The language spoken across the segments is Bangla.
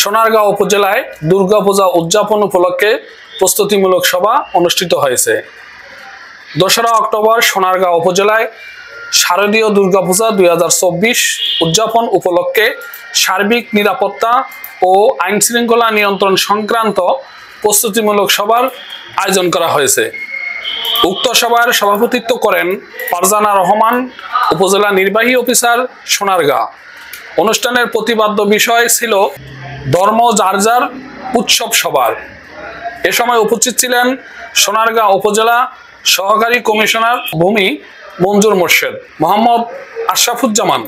সোনারগাঁও উপজেলায় দুর্গাপূজা উদযাপন উপলক্ষে প্রস্তুতিমূলক সভা অনুষ্ঠিত হয়েছে। 2রা অক্টোবর সোনারগাঁও উপজেলায় শারদীয় দুর্গাপূজা 2024 উদযাপন উপলক্ষে সার্বিক নিরাপত্তা ও আইন শৃঙ্খলা নিয়ন্ত্রণ সংক্রান্ত প্রস্তুতিমূলক সভার আয়োজন করা হয়েছে। উক্ত সভার সভাপতিত্ব করেন ফারজানা রহমান, উপজেলা নির্বাহী অফিসার, সোনারগাঁ। অনুষ্ঠানের প্রতিপাদ্য বিষয় ছিল ধর্ম যার যার, উৎসব সবার। এ সময় উপস্থিত ছিলেন সোনারগাঁ উপজেলা সহকারী কমিশনার ভূমি মঞ্জুর মোর্শেদ, মোহাম্মদ আশরাফুজ্জামান,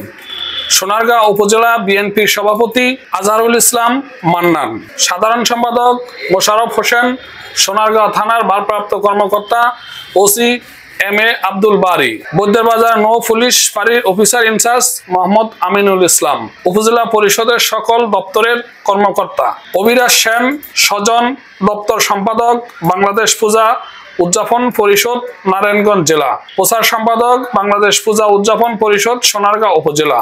সোনারগাঁ উপজেলা বিএনপির সভাপতি আজহারুল ইসলাম মান্নান, সাধারণ সম্পাদক মোশাররফ হোসেন, সোনারগাঁ থানার ভারপ্রাপ্ত কর্মকর্তা ওসি এম.এ. আব্দুল বারী, বৈদ্যবাজার নৌ পুলিশ ফাঁড়ির অফিসার ইনচার্জ মোহাম্মদ আমিনুল ইসলাম, উপজেলা পরিষদের সকল দপ্তরের কর্মকর্তা, অবিরাজ সেন, স্বজন দপ্তর সম্পাদক, বাংলাদেশ পূজা উদযাপন পরিষদ, নারায়ণগঞ্জ জেলা, প্রচার সম্পাদক, বাংলাদেশ পূজা উদযাপন পরিষদ, সোনারগাঁ উপজেলা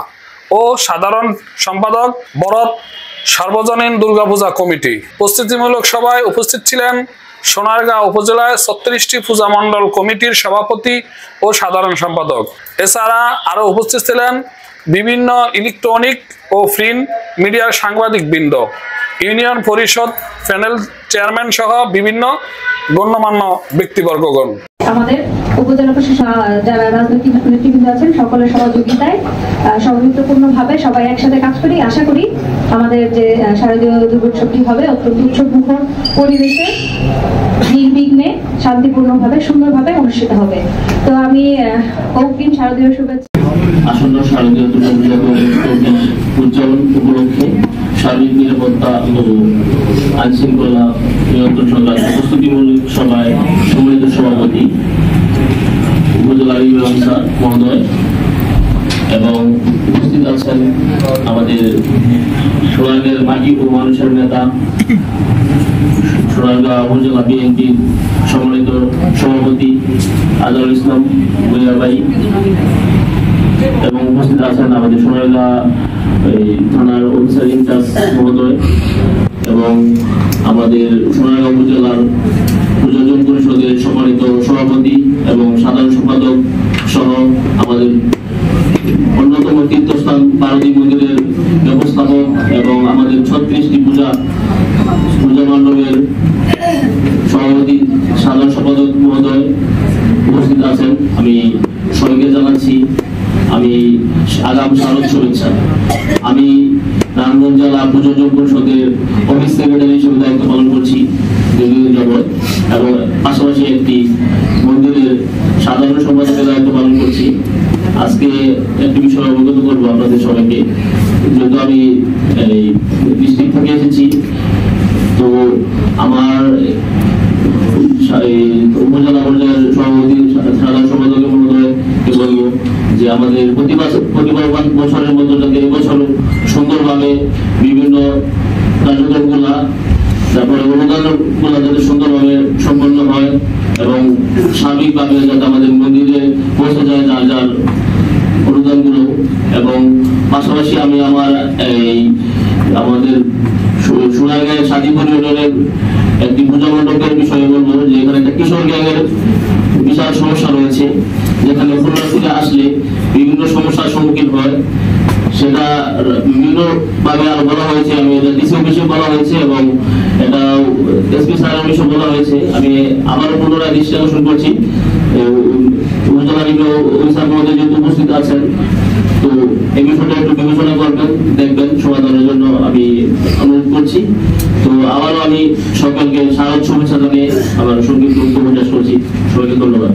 ও সাধারণ সম্পাদক, বরত সার্বজনীন দুর্গাপূজা কমিটি। প্রস্তুতিমূলক সভায় উপস্থিত ছিলেন সোনারগাঁ উপজেলায় 36টি পূজা মণ্ডল কমিটির সভাপতি ও সাধারণ সম্পাদক। এছাড়া আরও উপস্থিত ছিলেন বিভিন্ন ইলেকট্রনিক ও প্রিন্ট মিডিয়ার সাংবাদিকবৃন্দ, ইউনিয়ন পরিষদ প্যানেল চেয়ারম্যান সহ বিভিন্ন গণ্যমান্য ব্যক্তিবর্গগণ। আমাদের উপজেলা প্রশাসন যারা রাজনৈতিক নেতৃবৃন্দ আছেন সকলের সহযোগিতায় সহযোগিতাপূর্ণভাবে সবাই একসাথে কাজ করি। আশা করি আমাদের যে শারদীয় দুর্গোৎসবটি হবে অত্যন্ত উৎসবমুখর পরিবেশে নির্বিঘ্নে শান্তিপূর্ণভাবে সুন্দরভাবে অনুষ্ঠিত হবে। তো আমি অগ্রিম শারদীয় শুভেচ্ছা। আসন্ন শারদীয় দুর্গোৎসব উদযাপন উপলক্ষে সার্বিক নিরাপত্তা ও আইন শৃঙ্খলা নিয়ন্ত্রণ সংক্রান্ত প্রস্তুতিমূলক সভায় সম্মানিত সভাপতি উপজেলা অফিসার মহোদয় এবং উপস্থিত আছেন আমাদের সোনারগাঁয়ের মাটি ও মানুষের নেতা, সোনারগাঁ উপজেলা বিএনপির সম্মানিত সভাপতি আজহারুল ইসলাম ভূঁইয়া ভাই, এবং উপস্থিত আছেন আমাদের সোনারগাঁ থানার অফিসার ইনচার্জ মহোদয় এবং আমাদের সোনারগাঁ উপজেলার প্রযোজক পরিষদের সম্মানিত সভাপতি এবং সাধারণ সম্পাদক সহ আমাদের অন্যতম তীর্থস্থান পার্বতী মন্দিরের ব্যবস্থাপক এবং আমাদের 36টি পূজা মণ্ডলের সভাপতি সাধারণ সম্পাদক মহোদয় উপস্থিত আছেন। আমি সবাইকে জানাচ্ছি আমি আগাম শারদ শুভেচ্ছা। আমি নারায়ণগঞ্জ জেলা প্রযোজক পরিষদের অফিস সেক্রেটারি হিসেবে দায়িত্ব পালন করছি দীর্ঘদিন যাবৎ, এবং পাশাপাশি একটি মন্দিরের সাধারণ সম্পাদকের দায়িত্ব পালন করছি। আজকে একটি বিষয় অবগত করবো আপনাদের সবাইকে। যেহেতু আমি ডিস্ট্রিক্ট থেকে এসেছি, তো আমার উপজেলা পর্যায়ের সভাপতি সাধারণ সম্পাদকের মহোদয়কে বলবো যে আমাদের প্রতি বছরের মতো যাতে এবছর সুন্দরভাবে বিভিন্ন কার্যক্রমগুলা, তারপরে অনুদানগুলা যাতে সুন্দরভাবে সম্পন্ন হয় এবং সার্বিকভাবে যাতে আমাদের মন্দিরে পৌঁছে যায় যার যার অনুদানগুলো। এবং পাশাপাশি আমি আমাদের সোনারগাঁয়ের সাজিপুর ইউনিয়নের একটি পূজা মণ্ডপের বিষয়ে বলবো যে এখানে একটা কিশোর গ্যাংয়ের বিশাল সমস্যা রয়েছে, যেখানে পুনরায় আসলে বিভিন্ন সমস্যার সম্মুখীন হয়। সেটা বিভিন্নভাবে আরো বলা হয়েছে, আমি এটা ডিসি অফিসে বলা হয়েছে এবং এটা এসপি স্যারের অফিসে বলা হয়েছে। আমি আবারও পুনরায় দৃষ্টি আকর্ষণ করছি, উপজেলা অফিসার মহোদয় যেহেতু উপস্থিত আছেন, তো এই বিষয়টা একটু বিবেচনা করবেন, দেখবেন, সমাধানের জন্য আমি অনুরোধ করছি। তো আবারও আমি সকলকে শারদ শুভেচ্ছা জানিয়ে আমার সংক্ষিপ্ত বক্তব্য শেষ করছি। সবাইকে ধন্যবাদ।